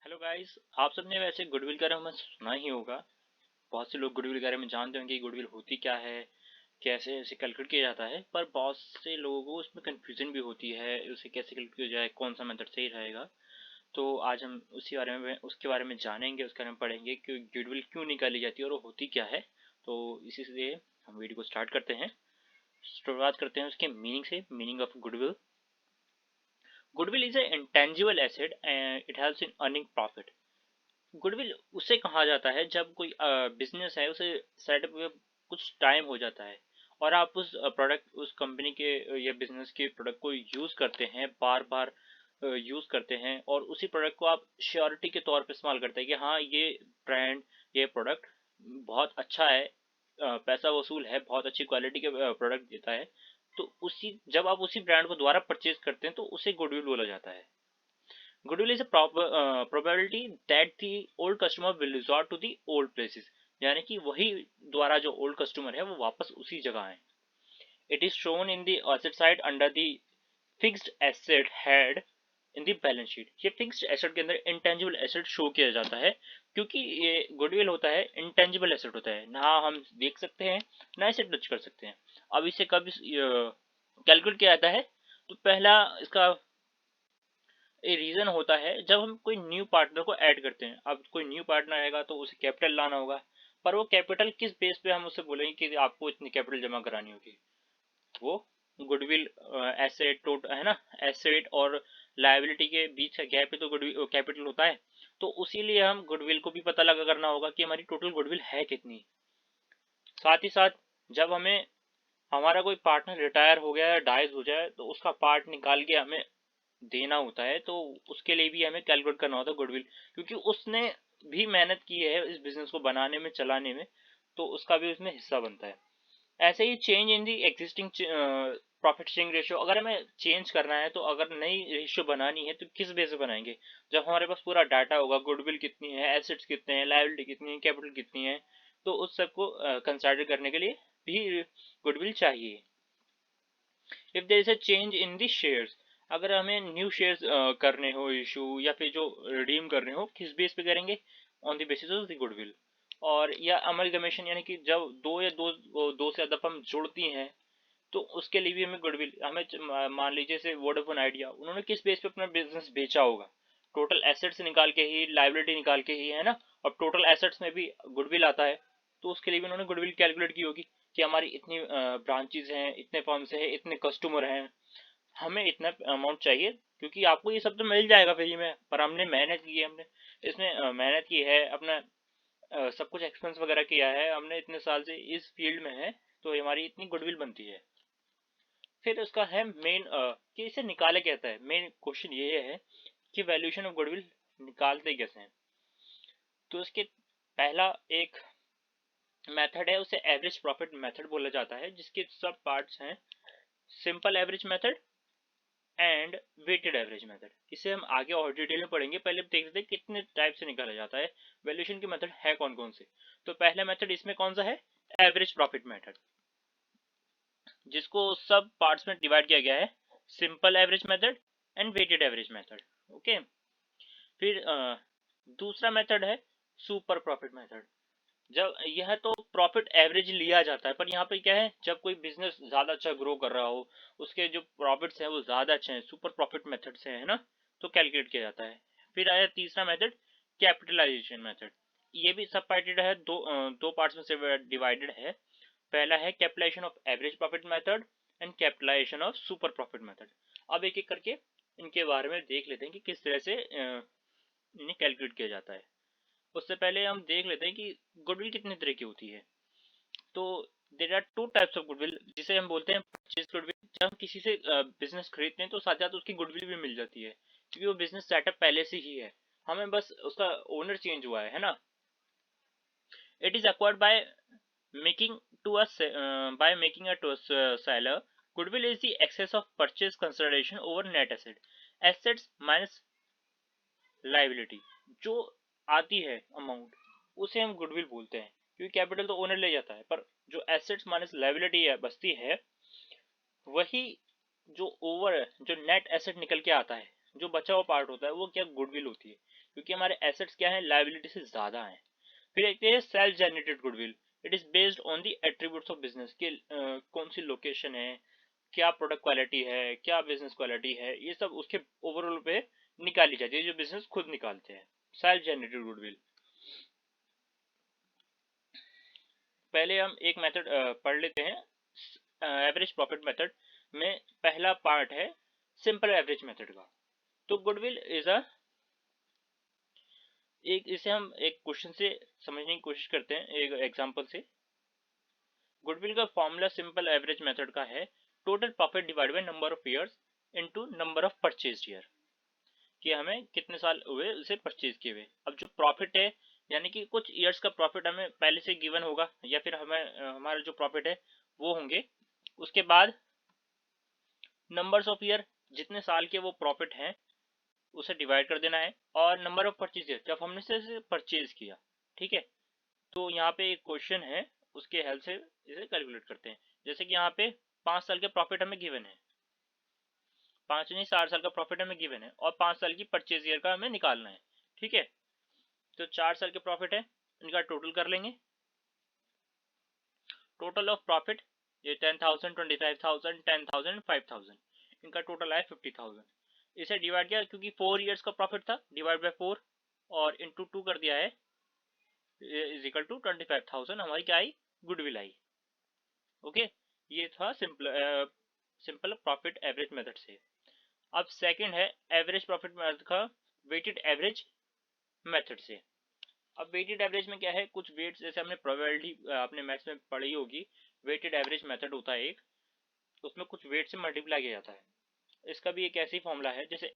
Hello guys, आप सबने वैसे गुडविल के बारे में सुना ही होगा। बहुत से लोग गुडविल के बारे में जानते होंगे कि गुडविल होती क्या है, कैसे इसे कैलकुलेट किया जाता है। पर बहुत से लोगों को उसमें कंफ्यूजन भी होती है, उसे कैसे कैलकुलेट किया जाए, कौन सा मेथड सही रहेगा। तो आज हम उसके बारे में जानेंगे, उसके बारे में पढ़ेंगे कि गुडविल क्यों निकाली जाती है और वो होती क्या है। तो इसी से हम वीडियो को स्टार्ट करते हैं। शुरुआत करते हैं उसके मीनिंग से। Meaning of goodwill: goodwill is a intangible asset and it helps in earning profit. Goodwill उसे कहा जाता है जब कोई बिजनेस है, उसे सेटअप हुए कुछ टाइम हो जाता है और आप उस प्रोडक्ट, उस कंपनी के या बिजनेस के प्रोडक्ट को यूज़ करते हैं, बार बार यूज़ करते हैं, और उसी प्रोडक्ट को आप श्योरिटी के तौर पे इस्तेमाल करते हैं कि हाँ, ये ब्रांड, ये प्रोडक्ट बहुत अच्छा है, पैसा वसूल है, बहुत अच्छी क्वालिटी के प्रोडक्ट देता है। तो उसी जब आप उसी ब्रांड को दोबारा परचेज करते हैं तो उसे गुडविल बोला जाता है। Goodwill is a probability that the old customer will resort to the old places, यानी कि वही द्वारा जो ओल्ड कस्टमर है वो वापस उसी जगह आए। It is shown in the asset side under the fixed asset head in the balance sheet. ये फिक्स्ड एसेट के अंदर इंटेंजिबल एसेट शो किया जाता है, क्योंकि ये गुडविल होता है, इंटेंजिबल एसेट होता है, ना हम देख सकते हैं ना इसे टच कर सकते हैं। अब इसे कब कैलकुलेट किया जाता है? तो पहला इसका ये रीजन होता है जब हम कोई न्यू पार्टनर को ऐड करते हैं। अब कोई न्यू पार्टनर आएगा तो उसे कैपिटल लाना होगा, पर वो कैपिटल किस बेस पे हम उसे बोलेंगे कि आपको इतनी कैपिटल जमा करानी होगी? वो गुडविल एसेट टोट है ना, एसेट और लायबिलिटी के बीच का गैप ही तो गुडविल कैपिटल होता है। तो उसी हम गुडविल को भी पता लगा करना होगा कि हमारी टोटल गुडविल है कितनी। साथ ही साथ जब हमें हमारा कोई पार्टनर रिटायर हो गया या डाइज हो जाए तो उसका पार्ट निकाल के हमें देना होता है, तो उसके लिए भी हमें कैलकुलेट करना होता है गुडविल, क्योंकि उसने भी मेहनत की है इस बिजनेस को बनाने में, चलाने में, तो उसका भी उसमें हिस्सा बनता है। ऐसे ही change in the existing profit sharing ratio, अगर हमें चेंज करना है तो अगर नई रेशियो बनानी है तो किस बेस पे बनाएंगे? जब हमारे पास पूरा डाटा होगा, गुडविल कितनी है, एसेट्स कितने हैं, लायबिलिटी कितनी है, कैपिटल कितनी है, तो उस सबको कंसिडर करने के लिए भी गुडविल चाहिए। If there is a change in the shares, अगर हमें न्यू शेयर्स करने हो इशू, या फिर जो रिडीम करने हो, किस बेस पे करेंगे? On the basis of the goodwill. और या अमलगमेशन, यानी कि जब दो से ज्यादा फर्म जुड़ती हैं तो उसके लिए भी हमें गुडविल, हमें मान लीजिए से वोडाफोन आइडिया, उन्होंने किस बेस पे अपना बिजनेस बेचा होगा? टोटल एसेट्स निकाल के ही, लाइबिलिटी निकाल के ही, है ना। और टोटल एसेट्स में भी गुडविल आता है, तो उसके लिए भी उन्होंने गुडविल कैलकुलेट की होगी कि हमारी इतनी ब्रांचेज हैं, इतने फर्म्स हैं, इतने कस्टमर हैं, हमें इतना अमाउंट चाहिए, क्योंकि आपको ये सब तो मिल जाएगा फ्री में, पर हमने मेहनत की है, हमने इसमें मेहनत की है, अपना सब कुछ एक्सपेंस वगैरह किया है, हमने इतने साल से इस फील्ड में है, तो हमारी इतनी गुडविल बनती है। फिर उसका है मेन कि इसे निकाले कैसे है। मेन क्वेश्चन ये है कि वैल्यूएशन ऑफ गुडविल निकालते कैसे हैं? तो इसके पहला एक मेथड है, उसे एवरेज प्रॉफिट मेथड बोला जाता है, जिसके सब पार्ट्स हैं: simple average method and weighted average method. इसे हम आगे और डिटेल में पढ़ेंगे, पहले देख लेते हैं कितने टाइप से निकाला जाता है, वैल्यूएशन के मेथड है कौन कौन से। तो पहला मेथड इसमें कौन सा है? एवरेज प्रॉफिट मेथड, जिसको सब पार्ट्स में डिवाइड किया गया है: simple average method and weighted average method. Okay. फिर दूसरा मेथड है सुपर प्रॉफिट मेथड। जब यह तो प्रॉफिट एवरेज लिया जाता है, पर यहाँ पे क्या है, जब कोई बिजनेस ज्यादा अच्छा ग्रो कर रहा हो, उसके जो प्रॉफिट्स हैं वो ज्यादा अच्छे हैं, सुपर प्रॉफिट मेथड से, है ना, तो कैलकुलेट किया जाता है। फिर आया तीसरा मेथड, कैपिटलाइजेशन मेथड। ये भी सब पार्टेड है, दो पार्ट्स में से डिवाइडेड है। पहला है capitalisation of average profit method and capitalisation of super profit method. अब एक एक करके इनके बारे में देख लेते हैं कि किस तरह से इन्हें कैलकुलेट किया जाता है। उससे पहले हम देख लेते हैं कि गुडविल कितने तरह की होती है। तो there are two types of goodwill, जिसे हम बोलते हैं परचेज गुडविल। जब हम किसी से बिजनेस खरीदते हैं तो साथ साथ उसकी गुडविल भी मिल जाती है, क्योंकि वो बिजनेस सेटअप पहले से ही है, हमें बस उसका ओनर चेंज हुआ है ना। It is acquired by making making a to a seller. Goodwill is the excess of purchase consideration over net assets minus liability। जो आती है अमाउंट, उसे हम गुडविल बोलते हैं, क्योंकि कैपिटल तो ओनर ले जाता है, पर जो एसेट्स माइनस लाइबिलिटी है बचती है, वही जो नेट एसेट निकल के आता है, जो बचा हुआ पार्ट होता है वो क्या, गुडविल होती है, क्योंकि हमारे एसेट्स क्या है, लायबिलिटी से ज्यादा है। फिर एक है self generated goodwill. It is based on the attributes of business के, कौन सी लोकेशन है, क्या प्रोडक्ट क्वालिटी है, क्या बिजनेस क्वालिटी है, ये सब उसके ओवरऑल पे निकाली जाती है, जो बिजनेस खुद निकालते हैं। Self generated goodwill. पहले हम एक मेथड पढ़ लेते हैं एवरेज प्रॉफिट मेथड में। पहला पार्ट है सिंपल एवरेज मेथड का। तो गुडविल इज अ, एक इसे हम एक क्वेश्चन से समझने की कोशिश करते हैं, एक एग्जांपल से। गुडविल का फॉर्मूला सिंपल एवरेज मेथड का है total profit divide by number of years into number of purchase year, कि हमें कितने साल हुए उसे परचेज किए हुए। अब जो प्रॉफिट है, यानी कि कुछ ईयर्स का प्रॉफिट हमें पहले से गिवन होगा, या फिर हमें हमारा जो प्रॉफिट है वो होंगे। उसके बाद नंबर्स ऑफ ईयर, जितने साल के वो प्रॉफिट हैं उसे डिवाइड कर देना है, और नंबर ऑफ परचेज ईयर, जब हमने से परचेज किया। ठीक है, तो यहाँ पे एक क्वेश्चन है, उसके हेल्प से इसे कैलकुलेट करते हैं। जैसे कि यहाँ पे 5 साल के प्रॉफिट हमें गिवन है, 5 नहीं 4 साल का प्रॉफिट हमें गिवन है, और 5 साल की परचेज ईयर का हमें निकालना है। ठीक है, तो 4 साल के प्रॉफिट है, इनका टोटल कर लेंगे। टोटल ऑफ प्रॉफिट, ये 10,000, 25,000, 10,000, 5,000, इनका टोटल आया 50,000। इसे डिवाइड किया, क्योंकि 4 ईयर्स का प्रॉफिट था, डिवाइड बाय 4 और इंटू 2 कर दिया है, इज इक्वल टू 25,000 हमारी क्या आई, गुडविल आई। ओके, ये था सिंपल प्रॉफिट एवरेज मेथड से। अब सेकंड है एवरेज प्रॉफिट मेथड का वेटेड एवरेज मेथड से। अब वेटेड एवरेज में क्या है, कुछ वेट्स, जैसे हमने प्रोबेबिलिटी अपने मैथ्स में पढ़ी होगी, वेटेड एवरेज मेथड होता है एक, उसमें कुछ वेट से मल्टीप्लाई किया जाता है। इसका भी एक ऐसी फॉर्मूला है, जैसे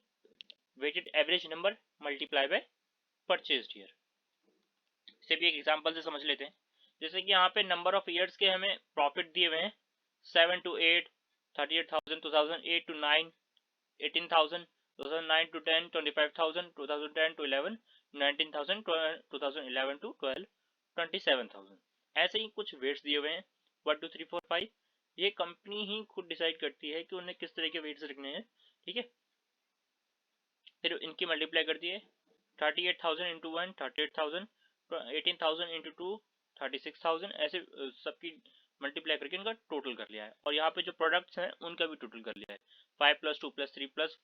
weighted average number multiply by purchase year. इसे भी एक एग्जांपल से समझ लेते हैं। जैसे कि यहाँ पे नंबर ऑफ ईयर्स के हमें प्रॉफिट दिए हुए हैं, 7 to 8, 38,000, 2008 to 9, 18,000, 2009 to 10, 25,000, 2010 to 11, 19,000, 2011 to 12, 27,000। ऐसे ही कुछ वेट्स दिए हुए हैं, 1 2 3 4 5। ये कंपनी ही खुद डिसाइड करती है कि उन्हें किस तरह के वेट्स रखने हैं। ठीक है, फिर इनकी मल्टीप्लाई कर दिए, 38,000 इंटू 1 38,000, 18,000 इंटू 2 36,000, ऐसे सबकी मल्टीप्लाई करके इनका टोटल कर लिया है। और यहाँ पे जो प्रोडक्ट्स हैं उनका भी टोटल कर लिया है, 5 + 2 + 3 +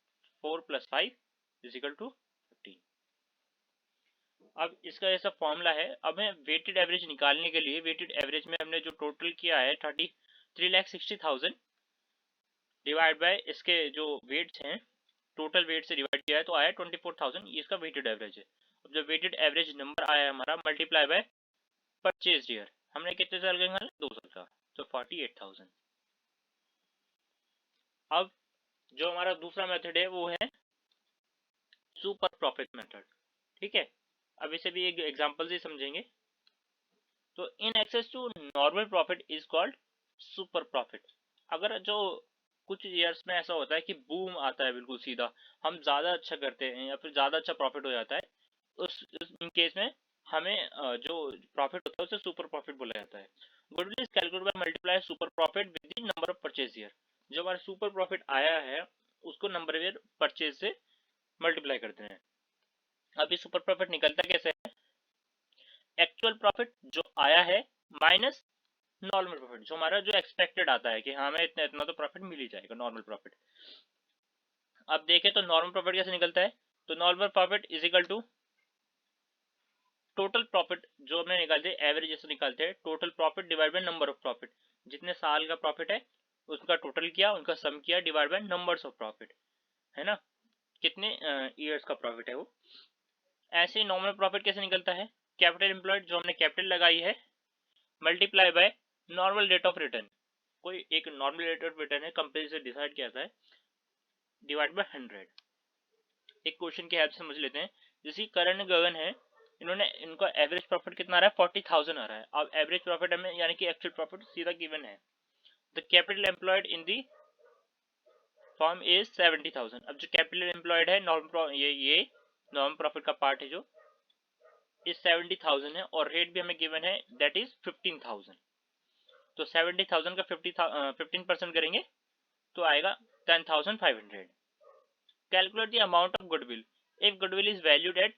4 + 5 इज इक्वल टू 15। अब इसका ऐसा फॉर्मूला है। अब है वेटेड एवरेज निकालने के लिए, वेटेड एवरेज में हमने जो टोटल किया है 3,60,000 डिवाइड बाय इसके जो वेट्स हैं, टोटल वेट से डिवाइड किया है तो आया 24,000, ये इसका वेटेड एवरेज है। अब जो वेटेड एवरेज नंबर आया हमारा मल्टीप्लाई बाय परचेज ईयर, हमने कितने साल का निकाला, 2 साल का, तो 48,000। अब जो हमारा दूसरा मेथड है वो है सुपर प्रॉफिट मेथड। ठीक है, अब इसे भी एक एग्जांपल से समझेंगे। तो in excess to normal profit is called super profit. अगर जो कुछ ईयर्स में ऐसा होता है कि बूम आता है बिल्कुल सीधा, हम ज़्यादा अच्छा करते हैं या फिर ज़्यादा अच्छा प्रॉफिट हो जाता है, उस इन केस में हमें जो प्रॉफिट होता है उसे सुपर प्रॉफिट बोला जाता है। Goodwill is calculated by multiply super profit with the number of purchase year. जो हमारा सुपर प्रॉफिट आया है उसको नंबर ईयर परचेज से मल्टीप्लाई करते हैं। अब ये सुपर प्रॉफिट निकलता कैसे है, एक्चुअल प्रॉफिट जो आया है माइनस नॉर्मल प्रॉफिट, जो हमारा जो एक्सपेक्टेड आता है कि हाँ हमें इतना इतना तो प्रॉफिट मिल ही जाएगा, नॉर्मल प्रॉफिट। अब देखें तो नॉर्मल प्रॉफिट कैसे निकलता है, तो normal profit is equal to total profit, जो हमने निकालते हैं एवरेज जैसे निकालते हैं, total profit divide by number of profit, जितने साल का प्रॉफिट है उसका टोटल किया, उनका सम किया, divide by numbers of profit, है ना, कितने ईयर्स का प्रॉफिट है वो। ऐसे ही नॉर्मल प्रॉफिट कैसे निकलता है, कैपिटल एम्प्लॉयड, जो हमने कैपिटल लगाई है, multiply by normal rate of return, कोई एक नॉर्मल रेट ऑफ रिटर्न है कंपनी से डिसाइड किया था, डिवाइड बाय 100। एक क्वेश्चन की हेल्प से समझ लेते हैं। जैसे करण गगन है, इन्होंने इनका एवरेज प्रॉफिट कितना आ रहा है, 40,000 आ रहा है। अब एवरेज प्रॉफिट हमें यानी कि एक्चुअल प्रॉफिट सीधा गिवन है, the capital employed in the form is 70,000। अब जो कैपिटल एम्प्लॉयड है ये नॉर्मल प्रॉफिट का पार्ट है जो इस 70,000 है, और रेट भी हमें गिवन है दैट इज 15,000। तो 70,000 का 15% करेंगे तो आएगा 10,500। Calculate the amount of goodwill if goodwill is valued at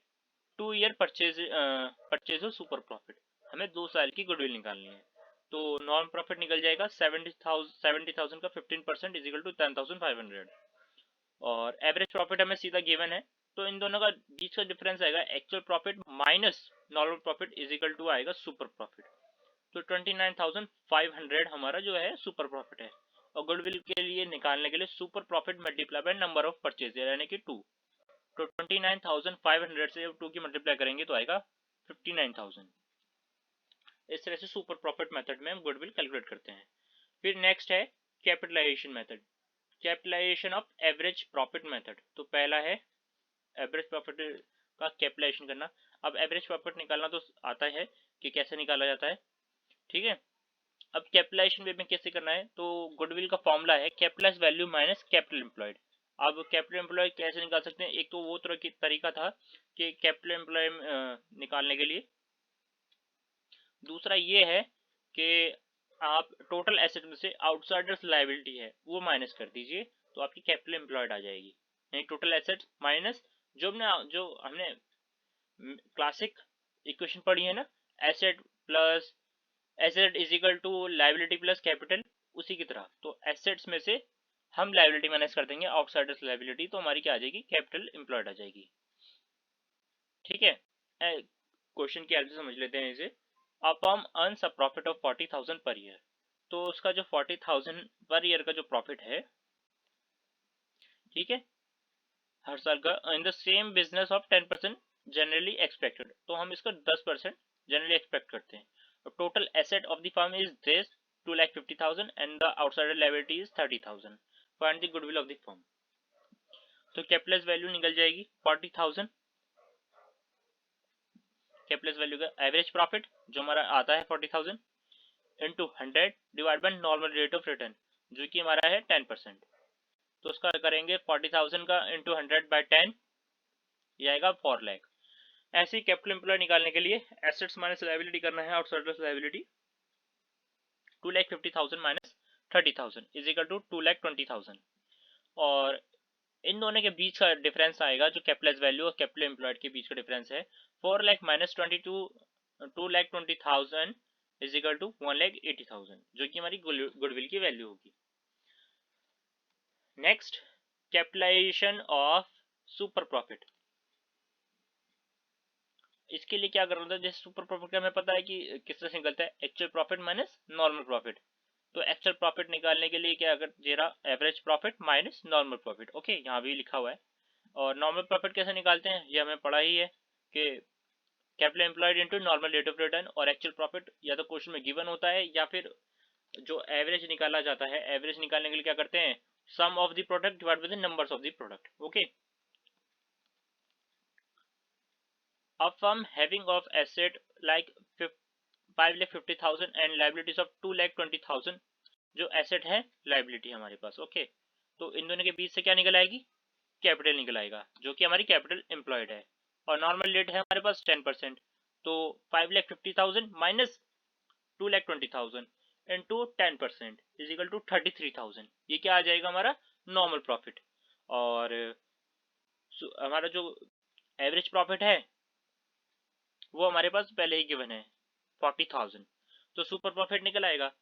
2 year purchase of super profit. हमें 2 साल की गुडविल निकालनी है, तो नॉन प्रॉफिट निकल जाएगा 70,000 का 15% इज इक्वल टू 10,500 और एवरेज प्रॉफिट हमें सीधा गिवन है, तो इन दोनों का बीच का डिफरेंस आएगा actual profit minus normal profit is equal to आएगा सुपर प्रॉफिट। तो 29,500 हमारा जो है सुपर प्रॉफिट है और गुडविल के लिए निकालने के लिए super profit multiply by number of purchase यानी कि 2। तो 29,500 से जब 2 की मल्टीप्लाई करेंगे तो आएगा 59,000। इस तरह से सुपर प्रॉफिट मेथड में हम गुडविल कैलकुलेट करते हैं। फिर नेक्स्ट है capitalisation method, capitalisation of average profit method. तो पहला है एवरेज प्रॉफिट का कैपिटलाइजेशन करना। अब एवरेज प्रॉफिट निकालना तो आता है कि कैसे निकाला जाता है, ठीक है। अब कैपिटलाइजेशन वे में कैसे करना है, तो गुडविल का फॉर्मूला है capitalise value minus capital employed. अब कैपिटल एम्प्लॉय कैसे निकाल सकते हैं, एक तो वो तरह की तरीका था कि कैपिटल एम्प्लॉय निकालने के लिए, दूसरा ये है कि आप टोटल एसेट में से आउटसाइडर्स लायबिलिटी है वो माइनस कर दीजिए, तो आपकी कैपिटल एम्प्लॉयड आ जाएगी। यानी टोटल एसेट माइनस जो हमने क्लासिक इक्वेशन पढ़ी है ना, asset plus asset is equal to liability plus capital, उसी की तरह। तो एसेट्स में से हम लायबिलिटी माइनस कर देंगे आउटसाइडर्स लायबिलिटी, तो हमारी क्या आ जाएगी, कैपिटल एम्प्लॉयड आ जाएगी, ठीक है। क्वेश्चन की हेल्प से समझ लेते हैं इसे। A firm earns a profit of 40,000 per year, तो उसका जो 40,000 पर ईयर का जो प्रॉफिट है, ठीक है, हर साल का, in the same business of 10% generally expected, तो हम इसका 10% जनरली एक्सपेक्ट करते हैं। Total asset of the firm is this 2,50,000 and the outsider liability is 30,000। Find the goodwill of the firm. तो कैपिटलाइज वैल्यू निकल जाएगी 40,000, कैपिटलाइज वैल्यू का average profit जो हमारा आता है 40,000 into 100 divide by normal rate of return जो कि हमारा है 10%। तो उसका करेंगे 40,000 का इंटू 100 बाय 10, ये आएगा 4 लाख। ऐसे ही कैपिटल एम्प्लॉय निकालने के लिए एसेट्स माइनस लायबिलिटी करना है, outsiders liability 2,50,000 minus 30,000 is equal to 2,20,000 और इन दोनों के बीच का डिफरेंस आएगा जो कैपिटलाइज वैल्यू और कैपिटल एम्प्लॉयड के बीच का डिफरेंस है 4 lakh minus 2,20,000 is equal to 1,80,000 जो कि हमारी गुडविल की वैल्यू होगी। Next capitalisation of super profit. इसके लिए क्या करना था, जैसे सुपर प्रॉफिट का हमें पता है कि किस तरह से निकलता है, actual profit minus normal profit. तो एक्चुअल प्रॉफिट निकालने के लिए क्या अगर जेरा average profit minus normal profit, okay यहाँ भी लिखा हुआ है। और नॉर्मल प्रॉफिट कैसे निकालते हैं ये हमें पढ़ा ही है कि capital employed into normal rate of return, और एक्चुअल प्रॉफिट या तो क्वेश्चन में गिवन होता है या फिर जो एवरेज निकाला जाता है, एवरेज निकालने के लिए क्या करते हैं, sum of the product divide by the numbers of the product, okay. A firm having of asset like 5,50,000 and liabilities of 2,20,000, जो एसेट है लाइबिलिटी हमारे पास, ओके। तो इन दोनों के बीच से क्या निकल आएगी, कैपिटल निकल आएगा जो कि हमारी कैपिटल एम्प्लॉयड है, और नॉर्मल रेट है हमारे पास 10%। तो 5,50,000 minus 2,20,000 into 10% is equal to 33,000, ये क्या आ जाएगा हमारा नॉर्मल प्रॉफिट। और हमारा जो एवरेज प्रॉफिट है वो हमारे पास पहले ही गिवन है 40,000, तो सुपर प्रॉफिट निकल आएगा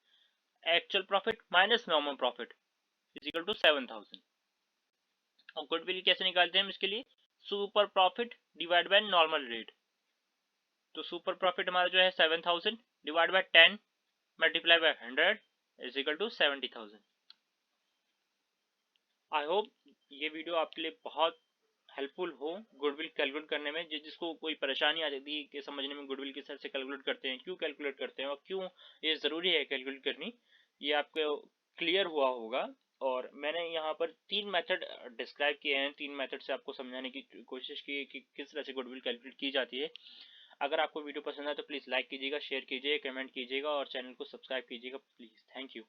actual profit minus normal profit is equal to 7,000। और गुडविल कैसे निकालते हैं हम इसके लिए, super profit divide by normal rate. तो सुपर प्रॉफिट हमारा जो है 7,000 divide by 10 multiply by 100 is equal to 70,000। I hope ये वीडियो आपके लिए बहुत हेल्पफुल हो गुडविल कैलकुलेट करने में। जिसको कोई परेशानी आ जाती है कि समझने में गुडविल किस तरह से कैलकुलेट करते हैं, क्यों कैलकुलेट करते हैं और क्यों ये ज़रूरी है कैलकुलेट करनी, ये आपको क्लियर हुआ होगा। और मैंने यहाँ पर 3 मेथड डिस्क्राइब किए हैं, 3 मेथड से आपको समझाने की कोशिश की है कि किस तरह से गुडविल कैलकुलेट की जाती है। अगर आपको वीडियो पसंद है तो प्लीज़ लाइक कीजिएगा, शेयर कीजिएगा, कमेंट कीजिएगा और चैनल को सब्सक्राइब कीजिएगा प्लीज़। Thank you.